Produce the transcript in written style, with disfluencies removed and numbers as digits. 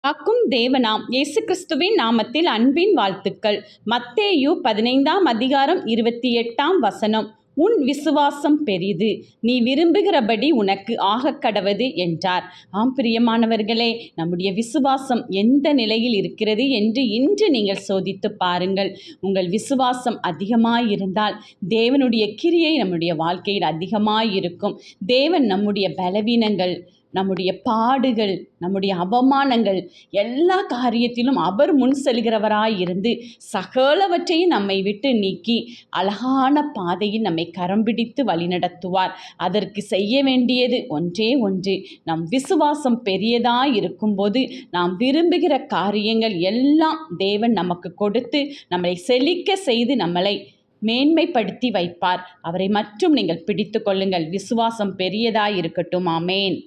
காக்கும் தேவனாம் இயேசு கிறிஸ்துவின் நாமத்தில் அன்பின் வாழ்த்துக்கள். மத்தேயு 15:28 உன் விசுவாசம் பெரிது, நீ விரும்புகிறபடி உனக்கு ஆகக்கடவது என்றார். பிரியமானவர்களே, நம்முடைய விசுவாசம் எந்த நிலையில் இருக்கிறது என்று இன்று நீங்கள் சோதித்து பாருங்கள். உங்கள் விசுவாசம் அதிகமாயிருந்தால் தேவனுடைய கிரியை நம்முடைய வாழ்க்கையில் அதிகமாயிருக்கும். தேவன் நம்முடைய பலவீனங்கள், நம்முடைய பாடுகள், நம்முடைய அவமானங்கள் எல்லா காரியத்திலும் அவர் முன் செல்கிறவராயிருந்து சகலவற்றையும் நம்மை விட்டு நீக்கி அழகான பாதையில் நம்மை கரம் பிடித்து வழிநடத்துவார். அதற்கு செய்ய வேண்டியது ஒன்றே ஒன்று, நம் விசுவாசம் பெரியதாய் இருக்கும்போது நாம் விரும்புகிற காரியங்கள் எல்லாம் தேவன் நமக்கு கொடுத்து நம்மளை செழிக்க செய்து நம்மளை மேன்மைப்படுத்தி வைப்பார். அவரை மட்டும் நீங்கள் பிடித்து கொள்ளுங்கள். விசுவாசம் பெரியதாய் இருக்கட்டும். ஆமேன்.